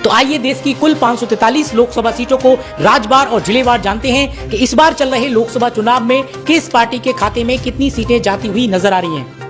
तो आइए देश की कुल 543 लोकसभा सीटों को राज्यवार और जिलेवार जानते हैं कि इस बार चल रहे लोकसभा चुनाव में किस पार्टी के खाते में कितनी सीटें जाती हुई नजर आ रही हैं।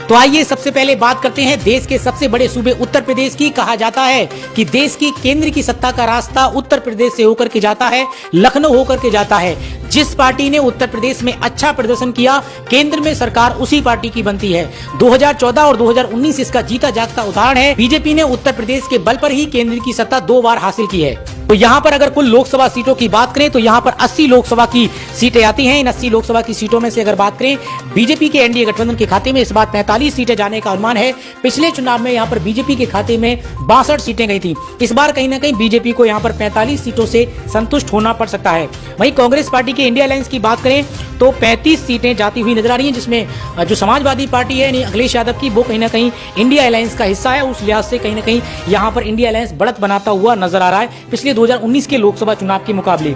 तो आइए सबसे पहले बात करते हैं देश के सबसे बड़े सूबे उत्तर प्रदेश की। कहा जाता है कि देश की केंद्र की सत्ता का रास्ता उत्तर प्रदेश से होकर के जाता है, लखनऊ होकर के जाता है। जिस पार्टी ने उत्तर प्रदेश में अच्छा प्रदर्शन किया, केंद्र में सरकार उसी पार्टी की बनती है। 2014 और 2019 इसका जीता जागता उदाहरण है। बीजेपी ने उत्तर प्रदेश के बल पर ही केंद्र की सत्ता 2 बार हासिल की है। तो यहाँ पर अगर कुल लोकसभा सीटों की बात करें तो यहाँ पर 80 लोकसभा की सीटें आती हैं। इन 80 लोकसभा की सीटों में से अगर बात करें बीजेपी के एनडीए गठबंधन के खाते में इस बार 45 सीटें जाने का अनुमान है। पिछले चुनाव में यहाँ पर बीजेपी के खाते में 62 सीटें गई थी। इस बार कहीं ना कहीं बीजेपी को यहाँ पर 45 सीटों से संतुष्ट होना पड़ सकता है। वहीं कांग्रेस पार्टी के इंडिया अलायंस की बात करें तो 35 सीटें जाती हुई नजर आ रही हैं, जिसमें जो समाजवादी पार्टी है यानी अखिलेश यादव की, वो कहीं ना कहीं इंडिया अलायंस का हिस्सा है। उस लिहाज से कहीं ना कहीं यहाँ पर इंडिया अलायंस बढ़त बनाता हुआ नजर आ रहा है पिछले 2019 के लोकसभा चुनाव के मुकाबले।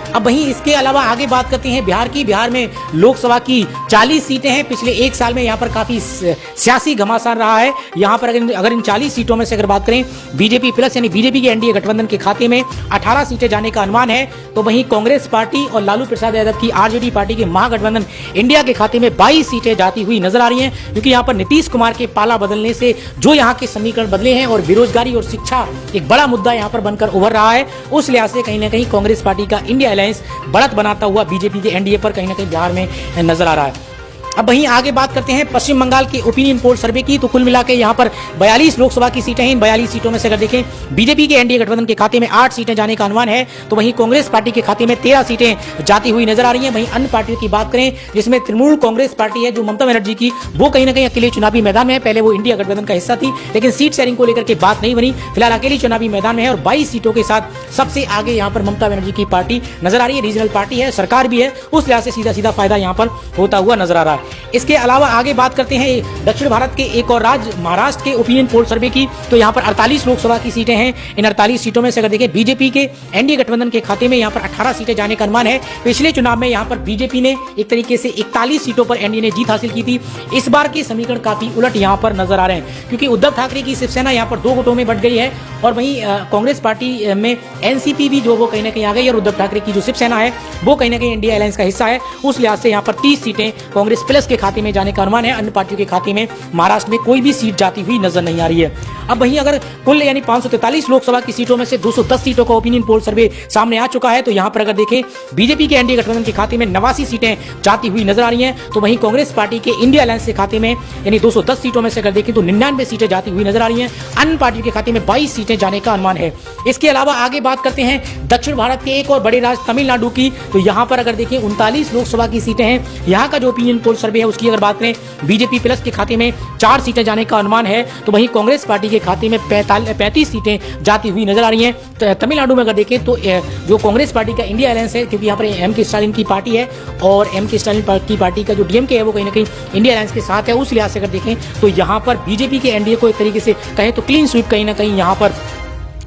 अब वहीं इसके अलावा आगे बात करते हैं बिहार की। बिहार में लोकसभा की 40 सीटें हैं। पिछले एक साल में यहाँ पर काफी सियासी घमासान रहा है। यहाँ पर अगर इन 40 सीटों में से अगर बात करें बीजेपी प्लस यानी बीजेपी के एनडीए गठबंधन के खाते में 18 सीटें जाने का अनुमान है। तो वहीं कांग्रेस पार्टी और लालू प्रसाद यादव की आरजेडी पार्टी के महागठबंधन इंडिया के खाते में 22 सीटें जाती हुई नजर आ रही हैं, क्योंकि यहाँ पर नीतीश कुमार के पाला बदलने से जो यहाँ के समीकरण बदले हैं और बेरोजगारी और शिक्षा एक बड़ा मुद्दा यहाँ पर बनकर उभर रहा है। उस लिहाज से कहीं ना कहीं कांग्रेस पार्टी का इंडिया अलायंस बढ़त बनाता हुआ बीजेपी के एनडीए पर कहीं ना कहीं बिहार में नजर आ रहा है। अब वहीं आगे बात करते हैं पश्चिम बंगाल के ओपिनियन पोल सर्वे की। तो कुल मिला के यहाँ पर 42 लोकसभा की सीटें हैं। इन 42 सीटों में से अगर देखें बीजेपी के एनडीए गठबंधन के खाते में 8 सीटें जाने का अनुमान है। तो वहीं कांग्रेस पार्टी के खाते में 13 सीटें जाती हुई नजर आ रही हैं। वहीं अन्य पार्टियों की बात करें जिसमें तृणमूल कांग्रेस पार्टी है जो ममता बनर्जी की, वो कहीं ना कहीं अकेले चुनावी मैदान में है। पहले वो इंडिया गठबंधन का हिस्सा थी, लेकिन सीट शेयरिंग को लेकर के बात नहीं बनी। फिलहाल अकेले चुनावी मैदान में है और 22 सीटों के साथ सबसे आगे यहाँ पर ममता बनर्जी की पार्टी नजर आ रही है। रीजनल पार्टी है, सरकार भी है, उस लिहाज से सीधा सीधा फायदा यहाँ पर होता हुआ नजर आ रहा है। इसके अलावा आगे बात करते हैं दक्षिण भारत के एक और राज्य महाराष्ट्र के ओपिनियन पोल सर्वे की। तो यहाँ पर 48 लोकसभा की सीटें हैं। इन 48 सीटों में से अगर देखें बीजेपी के एनडीए गठबंधन के खाते में यहाँ पर 18 सीटें जाने का अनुमान है। पिछले चुनाव में यहाँ पर बीजेपी ने एक तरीके से 41 सीटों पर एनडीए ने जीत हासिल की थी। इस बार के समीकरण काफी उलट यहाँ पर नजर आ रहे हैं, क्योंकि उद्धव ठाकरे की शिवसेना यहाँ पर 2 गुटों में बंट गई है और वहीं कांग्रेस पार्टी में एनसीपी भी जो वो कहीं ना कहीं आ गई और उद्धव ठाकरे की जो शिवसेना है वो कहीं ना कहीं इंडिया अलायंस का हिस्सा है। उस लिहाज से यहाँ पर 30 सीटें कांग्रेस प्लस के खाते में जाने का अनुमान है। अन्य पार्टियों के खाते में महाराष्ट्र में कोई भी सीट जाती हुई नजर नहीं आ रही है। अब वहीं अगर कुल यानी 543 लोकसभा की सीटों में से 210 सीटों का ओपिनियन पोल सर्वे सामने आ चुका है। तो यहाँ पर अगर देखें बीजेपी के एनडीए गठबंधन के खाते में 89 सीटें जाती हुई नजर आ रही हैं। तो वहीं कांग्रेस पार्टी के इंडिया अलायंस के खाते में यानी 210 सीटों में से अगर देखें तो 99 सीटें जाती हुई नजर आ रही हैं। अन्य पार्टियों के खाते में 22 सीटें जाने का अनुमान है। इसके अलावा आगे बात करते हैं दक्षिण भारत के एक और बड़े राज्य तमिलनाडु की। तो यहाँ पर अगर देखें 39 लोकसभा की सीटें हैं। यहाँ का जो ओपिनियन पोल सर्वे है उसकी अगर बात करें बीजेपी प्लस के खाते में 4 सीटें जाने का अनुमान है। तो वहीं कांग्रेस पार्टी के खाते में 35 सीटें जाती हुई नजर आ रही हैं। तमिलनाडु में अगर देखें तो जो कांग्रेस पार्टी का इंडिया अलायंस है, क्योंकि यहाँ पर एम के स्टालिन की पार्टी है और एम के स्टालिन की पार्टी का जो डीएमके है वो कहीं ना कहीं इंडिया अलायंस के साथ है। उस लिहाज से अगर देखें तो यहाँ पर बीजेपी के एनडीए को एक तरीके से कहें तो क्लीन स्वीप कहीं ना कहीं यहाँ पर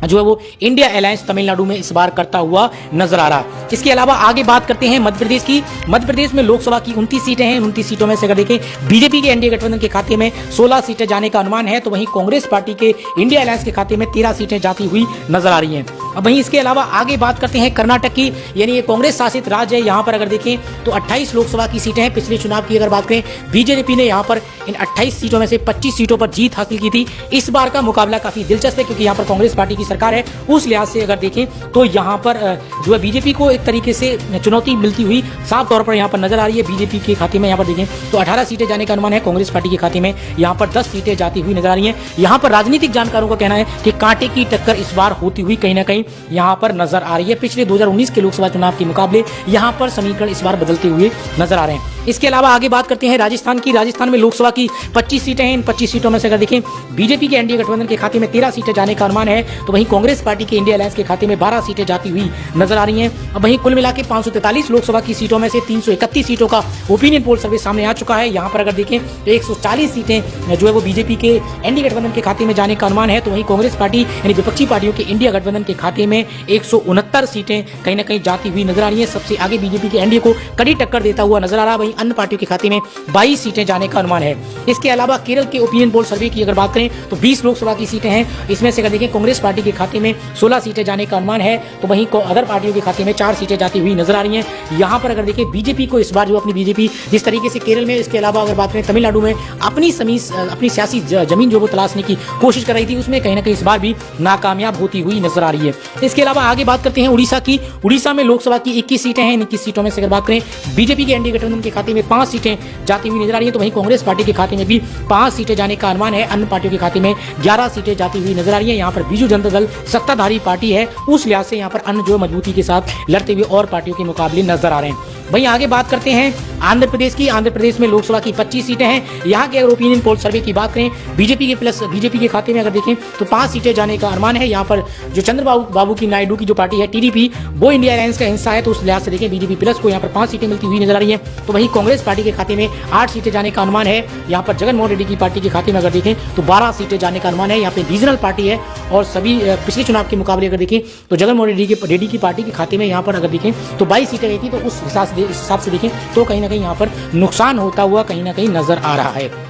जो है वो इंडिया अलायंस तमिलनाडु में इस बार करता हुआ नजर आ रहा है। इसके अलावा आगे बात करते हैं मध्य प्रदेश की। मध्य प्रदेश में लोकसभा की 29 सीटें हैं। 29 सीटों में से अगर देखें बीजेपी के एनडीए गठबंधन के खाते में 16 सीटें जाने का अनुमान है। तो वहीं कांग्रेस पार्टी के इंडिया अलायंस के खाते में 13 सीटें जाती हुई नजर आ रही हैं। अब वहीं इसके अलावा आगे बात करते हैं कर्नाटक की, यानी ये कांग्रेस शासित राज्य है। यहाँ पर अगर देखें तो 28 लोकसभा की सीटें हैं। पिछले चुनाव की अगर बात करें बीजेपी ने यहाँ पर इन 28 सीटों में से 25 सीटों पर जीत हासिल की थी। इस बार का मुकाबला काफी दिलचस्प है, क्योंकि यहाँ पर कांग्रेस पार्टी की सरकार है। उस लिहाज से अगर देखें तो यहाँ पर जो है बीजेपी को एक तरीके से चुनौती मिलती हुई साफ तौर पर यहाँ पर नजर आ रही है। बीजेपी के खाते में यहाँ पर देखें तो 18 सीटें जाने का अनुमान है। कांग्रेस पार्टी के खाते में यहाँ पर 10 सीटें जाती हुई नजर आ रही हैं। यहाँ पर राजनीतिक जानकारों का कहना है कि कांटे की टक्कर इस बार होती हुई कहीं ना कहीं यहाँ पर नजर आ रही है। पिछले 2019 के लोकसभा चुनाव के मुकाबले यहाँ पर समीकरण इस बार बदलते हुए नजर आ रहे हैं। इसके अलावा आगे बात करते हैं राजस्थान की। राजस्थान में लोकसभा की 25 सीटें हैं। इन 25 सीटों में से अगर देखें बीजेपी के एनडीए गठबंधन के खाते में 13 सीटें जाने का अनुमान है। तो वहीं कांग्रेस पार्टी के इंडिया अलायंस के खाते में 12 सीटें जाती हुई नजर आ रही हैं। अब वहीं कुल मिला के 543 लोकसभा की सीटों में से 331 सीटों का ओपिनियन पोल सर्वे सामने आ चुका है। यहाँ पर अगर देखें तो 140 सीटें जो है वो बीजेपी के एनडीए गठबंधन के खाते में जाने का अनुमान है। तो वहीं कांग्रेस पार्टी यानी विपक्षी पार्टियों के इंडिया गठबंधन के खाते में 169 सीटें कहीं ना कहीं जाती हुई नजर आ रही है। सबसे आगे बीजेपी के एनडीए को कड़ी टक्कर देता हुआ नजर आ रहा है। वहीं अन्य पार्टियों के खाते में 22 सीटें जाने का अनुमान है। इसके अलावा केरल के ओपिनियन पोल सर्वे की अगर बात करें तो 20 लोकसभा की सीटें हैं। इसमें से अगर देखें कांग्रेस पार्टी के खाते में 16 सीटें जाने का अनुमान है, तो वहीं अदर पार्टियों के खाते में 4 सीटें जाती हुई नजर आ रही हैं। यहाँ पर अगर देखें बीजेपी को इस बार जो अपनी बीजेपी जिस तरीके से केरल में, इसके अलावा अगर बात करें तमिलनाडु में अपनी सियासी जमीन जो वो तलाशने की कोशिश कर रही थी, उसमें कहीं ना कहीं इस बार भी नाकामयाब होती हुई नजर आ रही है। इसके अलावा आगे बात करते हैं उड़ीसा की। उड़ीसा में लोकसभा की 21 सीटें हैं। 21 सीटों में से अगर बात करें बीजेपी के एनडीए गठबंधन के खाते में 5 सीटें जाती हुई नजर आ रही है, तो वहीं कांग्रेस पार्टी के खाते में भी 5 सीटें जाने का अनुमान है। अन्य पार्टियों के खाते में 11 सीटें जाती हुई नजर आ रही है। यहाँ पर बीजू जनता दल सत्ताधारी पार्टी है, उस लिहाज से यहाँ पर अन्य जो मजबूती के साथ लड़ते हुए और पार्टियों के मुकाबले नजर आ रहे हैं। वहीं आगे बात करते हैं आंध्र प्रदेश की। आंध्र प्रदेश में लोकसभा की 25 सीटें हैं। यहाँ के अगर ओपिनियन पोल सर्वे की बात करें बीजेपी के खाते में अगर देखें तो 5 सीटें जाने का अनुमान है। यहाँ पर जो चंद्रबाबू की नायडू की जो पार्टी है टीडीपी, वो इंडिया अलायंस का हिस्सा है, तो उस लिहाज से देखें बीजेपी प्लस को यहाँ पर 5 सीटें मिलती हुई नजर आ रही है। तो वहीं कांग्रेस पार्टी के खाते में 8 सीटें जाने का अनुमान है। यहाँ पर जगनमोहन रेड्डी की पार्टी के खाते में अगर देखें तो 12 सीटें जाने का अनुमान है। यहाँ पे रीजनल पार्टी है और सभी पिछले चुनाव के मुकाबले अगर देखें तो जगनमोहन रेड्डी की पार्टी के खाते में यहाँ पर अगर देखें तो 22 सीटें रहती, तो उस हिसाब से देखें तो कहीं ना कहीं यहाँ पर नुकसान होता हुआ कहीं ना कहीं नजर आ रहा है।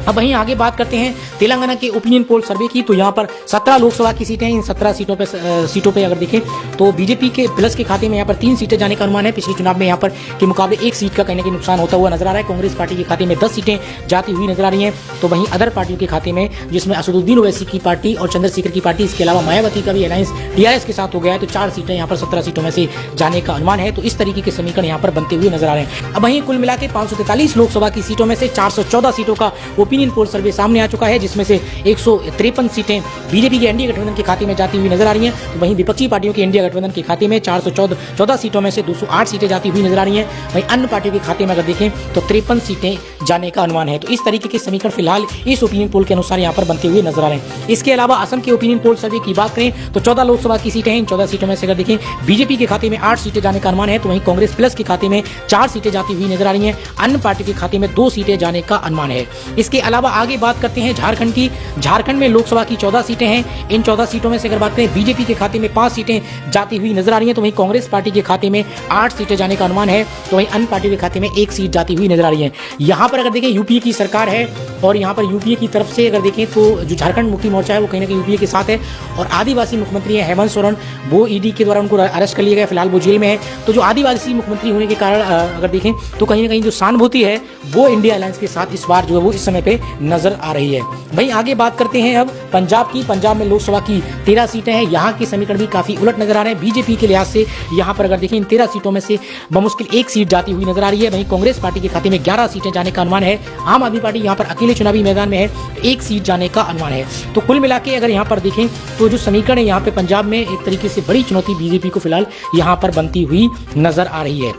अब वहीं आगे बात करते हैं तेलंगाना के ओपिनियन पोल सर्वे की। तो यहाँ पर 17 लोकसभा की सीटें हैं। इन 17 सीटों पे अगर देखें तो बीजेपी के प्लस के खाते में यहाँ पर 3 सीटें जाने का अनुमान है। पिछले चुनाव में यहाँ पर के मुकाबले 1 सीट का कहीं ना कहीं नुकसान होता हुआ नजर आ रहा है। कांग्रेस पार्टी के खाते में 10 सीटें जाती हुई नजर आ रही हैं। तो वहीं अदर पार्टियों के खाते में, जिसमें असदुद्दीन ओवैसी की पार्टी और चंद्रशेखर की पार्टी, इसके अलावा मायावती का भी अलायंस टीआरएस के साथ हो गया है, तो 4 सीटें यहाँ पर 17 सीटों में से जाने का अनुमान है। तो इस तरीके के समीकरण यहाँ पर बनते हुए नजर आ रहे हैं। अब वहीं कुल मिला के 543 लोकसभा की सीटों में से 414 सीटों का ओपिनियन पोल सर्वे सामने आ चुका है, जिसमें से 153 सीटें बीजेपी के एनडीए गठबंधन के खाते में जाती हुई नजर आ रही हैं। वहीं विपक्षी पार्टियों के एनडीए गठबंधन के खाते में 414 सीटों में से 208 सीटें जाती हुई नजर आ रही हैं। वहीं अन्य पार्टियों के खाते में अगर देखें तो 53 सीटें जाने का अनुमान है। तो इस तरीके के समीकरण फिलहाल इस ओपिनियन पोल के अनुसार यहाँ पर बनते हुए नजर आ रहे हैं। इसके अलावा असम के ओपिनियन पोल सर्वे की बात करें तो 14 लोकसभा की सीटें हैं। इन 14 सीटों में से अगर देखें बीजेपी के खाते में 8 सीटें जाने का अनुमान है, तो वहीं कांग्रेस प्लस के खाते में 4 सीटें जाती हुई नजर आ रही हैं। अन्य पार्टी के खाते में 2 सीटें जाने का अनुमान है। इसके अलावा आगे बात करते हैं झारखंड की। झारखंड में लोकसभा की 14 सीटें हैं। इन 14 सीटों में से अगर बात करें बीजेपी के खाते में 5 सीटें जाती हुई नजर आ रही हैं, तो वहीं कांग्रेस पार्टी के खाते में 8 सीटें जाने का अनुमान है। तो वहीं अन्य पार्टियों के खाते में 1 सीट जाती हुई नजर आ रही है। यहाँ पर अगर देखें यूपीए की सरकार है और यहाँ पर यूपीए की तरफ से अगर देखें तो जो झारखंड मुक्ति मोर्चा है वो कहीं ना कहीं यूपीए के साथ है और आदिवासी मुख्यमंत्री है हेमंत सोरेन, वो ईडी के द्वारा उनको अरेस्ट कर लिया गया, फिलहाल वो जेल में है। तो जो आदिवासी मुख्यमंत्री होने के कारण अगर देखें तो कहीं ना कहीं जो सहानुभूति है वो इंडिया अलायंस के साथ इस बार जो है वो इस समय पे नजर आ रही है। वहीं आगे बात करते हैं अब पंजाब की। पंजाब में लोकसभा की 13 सीटें हैं। यहाँ के समीकरण भी काफी उलट नजर आ रहे हैं। बीजेपी के लिहाज से यहाँ पर अगर देखें इन 13 सीटों में से बमुश्किल 1 सीट जाती हुई नजर आ रही है। वहीं कांग्रेस पार्टी के खाते में 11 सीटें जाने का अनुमान है। आम आदमी पार्टी यहाँ पर अकेले चुनावी मैदान में है, 1 सीट जाने का अनुमान है। तो कुल मिला के अगर यहाँ पर देखें तो जो समीकरण है यहाँ पे पंजाब में एक तरीके से बड़ी चुनौती बीजेपी को फिलहाल यहाँ पर बनती हुई नजर आ रही है।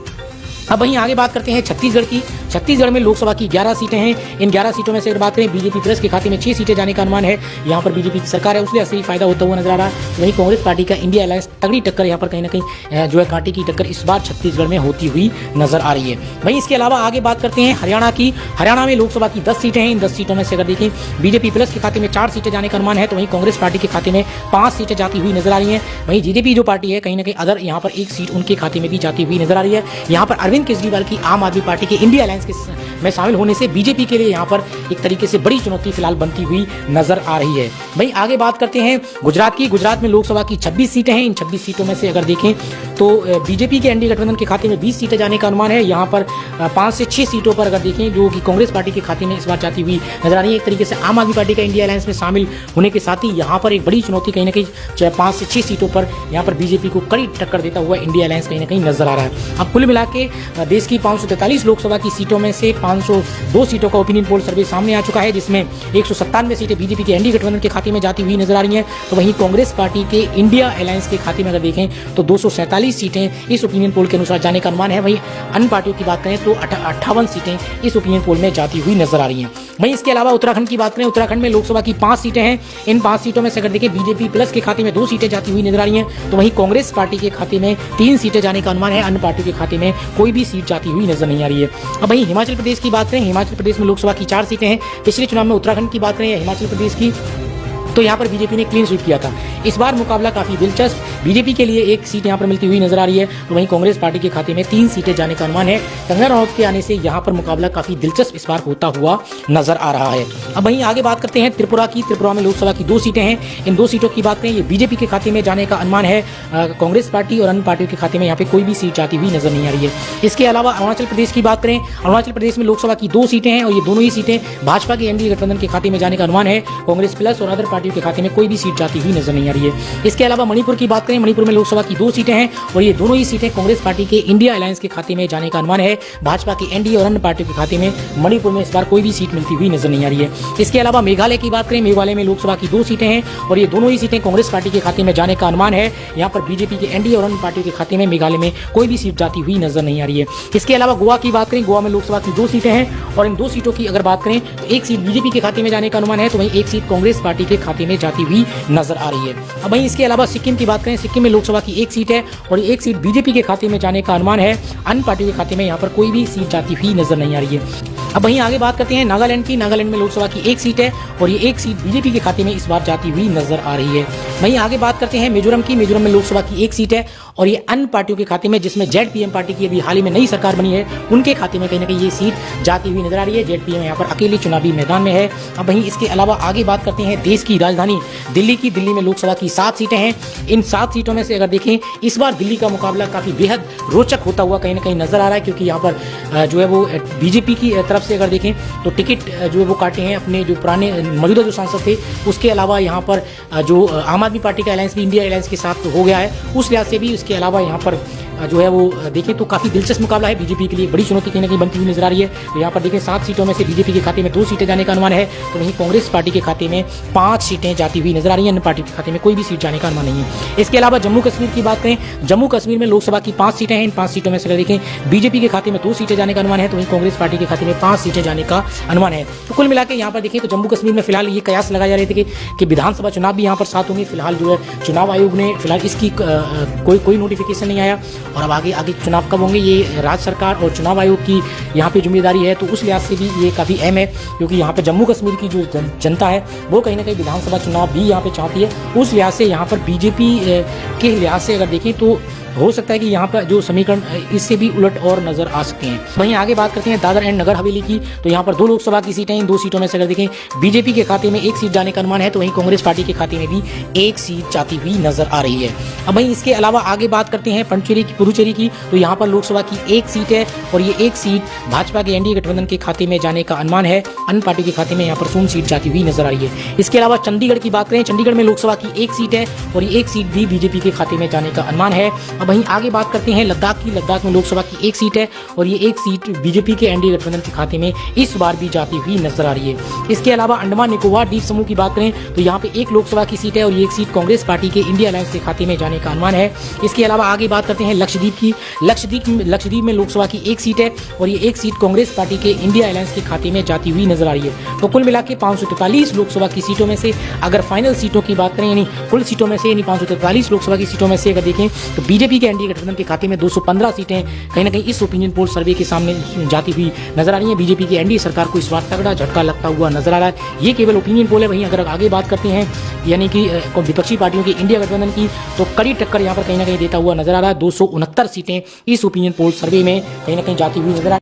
अब वहीं आगे बात करते हैं छत्तीसगढ़ की। छत्तीसगढ़ में लोकसभा की 11 सीटें हैं। इन 11 सीटों में से अगर बात करें बीजेपी प्लस के खाते में 6 सीटें जाने का अनुमान है। यहाँ पर बीजेपी की सरकार है, उसलिए असली फायदा होता हुआ नजर आ रहा है। वहीं कांग्रेस पार्टी का इंडिया अलायंस तगड़ी टक्कर यहाँ पर कहीं ना कहीं जो है कांटे की टक्कर इस बार छत्तीसगढ़ में होती हुई नजर आ रही है। वहीं इसके अलावा आगे बात करते हैं हरियाणा की। हरियाणा में लोकसभा की 10 सीटें हैं। इन 10 सीटों में से अगर देखें बीजेपी प्लस के खाते में 4 सीटें जाने का अनुमान है, तो वहीं कांग्रेस पार्टी के खाते में 5 सीटें जाती हुई नजर आ रही हैं। वहीं जीजेपी जो पार्टी है कहीं ना कहीं अदर यहाँ पर 1 सीट उनके खाते में भी जाती हुई नजर आ रही है। यहाँ पर अरविंद केजरीवाल की आम आदमी पार्टी के इंडिया अलायंस में शामिल होने से बीजेपी के लिए यहाँ पर एक तरीके से बड़ी चुनौती फिलहाल बनती हुई नजर आ रही है। वहीं आगे बात करते हैं गुजरात की। गुजरात में लोकसभा की 26 सीटें हैं। इन 26 सीटों में से अगर देखें तो बीजेपी के एनडीए गठबंधन के खाते में 20 सीटें जाने का अनुमान है। यहाँ पर 5 से 6 सीटों पर अगर देखें जो कि कांग्रेस पार्टी के खाते में इस बार जाती हुई नजर आ रही है। एक तरीके से आम आदमी पार्टी का इंडिया अलायंस में शामिल होने के साथ ही यहाँ पर एक बड़ी चुनौती कहीं ना कहीं 5 से 6 सीटों पर यहाँ पर बीजेपी को कड़ी टक्कर देता हुआ इंडिया अलायंस कहीं ना कहीं नजर आ रहा है। अब कुल मिला के देश की 543 लोकसभा की सीटों में से 502 सीटों का ओपिनियन पोल सर्वे सामने आ चुका है, जिसमें 197 सीटें बीजेपी के एनडीए गठबंधन के खाते में जाती हुई नजर आ रही हैं। तो वहीं कांग्रेस पार्टी के इंडिया अलायंस के खाते में अगर देखें तो 247 सीटें इस ओपिनियन पोल के अनुसार जाने का अनुमान है। वहीं अन्य पार्टियों की बात करें तो 58 सीटें इस ओपिनियन पोल में जाती हुई नजर आ रही हैं। वहीं इसके अलावा उत्तराखंड की बात करें, उत्तराखंड में लोकसभा की 5 सीटें हैं। इन 5 सीटों में से अगर देखें बीजेपी प्लस के खाते में 2 सीटें जाती हुई नजर आ रही हैं, तो वहीं कांग्रेस पार्टी के खाते में 3 सीटें जाने का अनुमान है। अन्य पार्टियों के खाते में कोई भी सीट जाती हुई नजर नहीं आ रही है। अब वहीं हिमाचल प्रदेश की बात करें, हिमाचल प्रदेश में लोकसभा की 4 सीटें हैं। पिछले चुनाव में उत्तराखंड की बात करें या हिमाचल प्रदेश की तो यहाँ पर बीजेपी ने क्लीन स्वीप किया था। इस बार मुकाबला काफी दिलचस्प, बीजेपी के लिए एक सीट यहाँ पर मिलती हुई नजर आ रही है, तो वहीं कांग्रेस पार्टी के खाते में 3 सीटें जाने का अनुमान है। कंगना रनौत के आने से यहाँ पर मुकाबला काफी दिलचस्प इस बार होता हुआ नजर आ रहा है। अब वहीं आगे बात करते हैं त्रिपुरा की। त्रिपुरा में लोकसभा की 2 सीटें हैं। इन 2 सीटों की बात करें, ये बीजेपी के खाते में जाने का अनुमान है। कांग्रेस पार्टी और अन्य पार्टियों के खाते में यहाँ पे कोई भी सीट जाती हुई नजर नहीं आ रही है। इसके अलावा अरुणाचल प्रदेश की बात करें, अरुणाचल प्रदेश में लोकसभा की 2 सीटें हैं और ये दोनों ही सीटें भाजपा के एनडीए गठबंधन के खाते में जाने का अनुमान है। कांग्रेस प्लस और अदर पार्टियों के खाते में कोई भी सीट जाती हुई नजर नहीं आ रही है। इसके अलावा मणिपुर की बात करें, मणिपुर में लोकसभा की 2 सीटें हैं और ये दोनों ही सीटें कांग्रेस पार्टी के इंडिया अलायंस के खाते में जाने का अनुमान है। भाजपा के एनडीए और अन्य पार्टियों के खाते में मणिपुर में इस बार कोई भी सीट मिलती हुई नजर नहीं आ रही है। इसके अलावा मेघालय की बात करें, मेघालय में लोकसभा की 2 सीटें हैं और ये दोनों ही सीटें कांग्रेस पार्टी के खाते में जाने का अनुमान है। यहाँ पर बीजेपी के एनडीए और अन्य पार्टियों के खाते में मेघालय में कोई भी सीट जाती हुई नजर नहीं आ रही है। इसके अलावा गोवा की बात करें, गोवा में लोकसभा की 2 सीटें हैं और इन 2 सीटों की अगर बात करें तो एक सीट बीजेपी के खाते में जाने का अनुमान है, तो वहीं एक सीट कांग्रेस पार्टी के खाते में जाती हुई नजर आ रही है। अब वहीं इसके अलावा सिक्किम की बात करें, सिक्किम में लोकसभा की 1 सीट है और एक सीट बीजेपी के खाते में जाने का अनुमान है। अन्य पार्टियों के खाते में यहाँ पर कोई भी सीट जाती हुई नजर नहीं आ रही है। अब वहीं आगे बात करते हैं नागालैंड की। नागालैंड में लोकसभा की 1 सीट है और ये एक सीट बीजेपी के खाते में इस बार जाती हुई नजर आ रही है। वहीं आगे बात करते हैं मिजोरम की। मिजोरम में लोकसभा की 1 सीट है और ये अन्य पार्टियों के खाते में, जिसमें जेडपीएम पार्टी की अभी हाल ही में नई सरकार बनी है, उनके खाते में कहीं ना कहीं ये सीट जाती हुई नजर आ रही है। जेडपीएम यहाँ पर अकेले चुनावी मैदान में है। अब वहीं इसके अलावा आगे बात करते हैं देश की राजधानी दिल्ली की। दिल्ली में लोकसभा की 7 सीटें हैं। इन 7 सीटों में से अगर देखें, इस बार दिल्ली का मुकाबला काफी बेहद रोचक होता हुआ कहीं ना कहीं नजर आ रहा है, क्योंकि यहाँ पर जो है वो बीजेपी की तरफ से अगर देखें तो टिकट जो है वो काटे हैं अपने जो पुराने मौजूदा जो सांसद थे। उसके अलावा यहाँ पर जो आम आदमी पार्टी का अलायंस भी इंडिया अलायंस के साथ हो गया है, उस लिहाज से भी। उसके अलावा यहाँ पर जो है वो देखें तो काफी दिलचस्प मुकाबला है। बीजेपी के लिए बड़ी चुनौती कहीं ना कहीं बनती हुई नजर आ रही है। तो यहाँ पर देखें 7 सीटों में से बीजेपी के खाते में 2 सीटें जाने का अनुमान है, तो वहीं कांग्रेस पार्टी के खाते में 5 सीटें जाती हुई नजर आ रही है। अन्य पार्टी के खाते में कोई भी सीट जाने का अनुमान नहीं है। इसके अलावा जम्मू कश्मीर की बात करें, जम्मू कश्मीर में लोकसभा की 5 सीटें हैं। इन 5 सीटों में से देखें बीजेपी के खाते में 2 सीटें जाने का अनुमान है, तो वहीं कांग्रेस पार्टी के खाते में 5 सीटें जाने का अनुमान है। तो कुल मिलाकर यहाँ पर देखें तो जम्मू कश्मीर में फिलहाल ये कयास लगाए जा रहे थे कि विधानसभा चुनाव भी यहाँ पर साथ होंगे। फिलहाल जो है चुनाव आयोग ने फिलहाल इसकी कोई नोटिफिकेशन नहीं आया और अब आगे चुनाव कब होंगे ये राज्य सरकार और चुनाव आयोग की यहाँ पे जिम्मेदारी है। तो उस लिहाज से भी ये काफ़ी अहम है, क्योंकि यहाँ पे जम्मू कश्मीर की जो जनता है वो कहीं ना कहीं विधानसभा चुनाव भी यहाँ पे चाहती है। उस लिहाज से यहाँ पर बीजेपी के लिहाज से अगर देखें तो हो सकता है कि यहाँ पर जो समीकरण इससे भी उलट और नजर आ सकते हैं। वहीं आगे बात करते हैं दादर एंड नगर हवेली की। तो यहाँ पर 2 लोकसभा की सीटें, इन 2 सीटों में से अगर देखें बीजेपी के खाते में 1 सीट जाने का अनुमान है, तो वहीं कांग्रेस पार्टी के खाते में भी 1 सीट जाती हुई नजर आ रही है। अब वहीं इसके अलावा आगे बात करते हैं पुडुचेरी की। तो यहाँ पर लोकसभा की 1 सीट है और ये 1 सीट भाजपा के एनडीए गठबंधन के खाते में जाने का अनुमान है। अन्य पार्टी के खाते में यहाँ पर 0 सीट जाती हुई नजर आ रही है। इसके अलावा चंडीगढ़ की बात करें, चंडीगढ़ में लोकसभा की 1 सीट है और ये 1 सीट भी बीजेपी के खाते में जाने का अनुमान है। अब वहीं आगे बात करते हैं लद्दाख की। लद्दाख में लोकसभा की 1 सीट है और ये 1 सीट बीजेपी के एनडीए गठबंधन के खाते में इस बार भी जाती हुई नजर आ रही है। इसके अलावा अंडमान निकोबार द्वीप समूह की बात करें तो यहाँ पे 1 लोकसभा की सीट है और ये 1 सीट कांग्रेस पार्टी के इंडिया अलायंस के खाते में जाने का अनुमान है। इसके अलावा आगे बात करते हैं लक्षद्वीप की। लक्षद्वीप में लोकसभा की 1 सीट है और ये 1 सीट कांग्रेस पार्टी के इंडिया अलायंस के खाते में जाती हुई नजर आ रही है। तो कुल मिलाकर 543 लोकसभा की सीटों में से अगर फाइनल सीटों की बात करें, यानी कुल सीटों में से, यानी 543 लोकसभा की सीटों में से अगर देखें तो बीजेपी के एनडीए गठबंधन के खाते में 215 सीटें कहीं ना कहीं इस ओपिनियन पोल सर्वे के सामने जाती हुई नजर आ रही है। बीजेपी की एनडीए सरकार को इस बार तगड़ा झटका लगता हुआ नजर आ रहा है। ये केवल ओपिनियन पोल है। वहीं अगर आगे बात करते हैं यानी कि विपक्षी पार्टियों की इंडिया गठबंधन की, तो कड़ी टक्कर यहाँ पर कहीं ना कहीं देता हुआ नजर आ रहा है। 269 सीटें इस ओपिनियन पोल सर्वे में कहीं ना कहीं जाती हुई नजर आ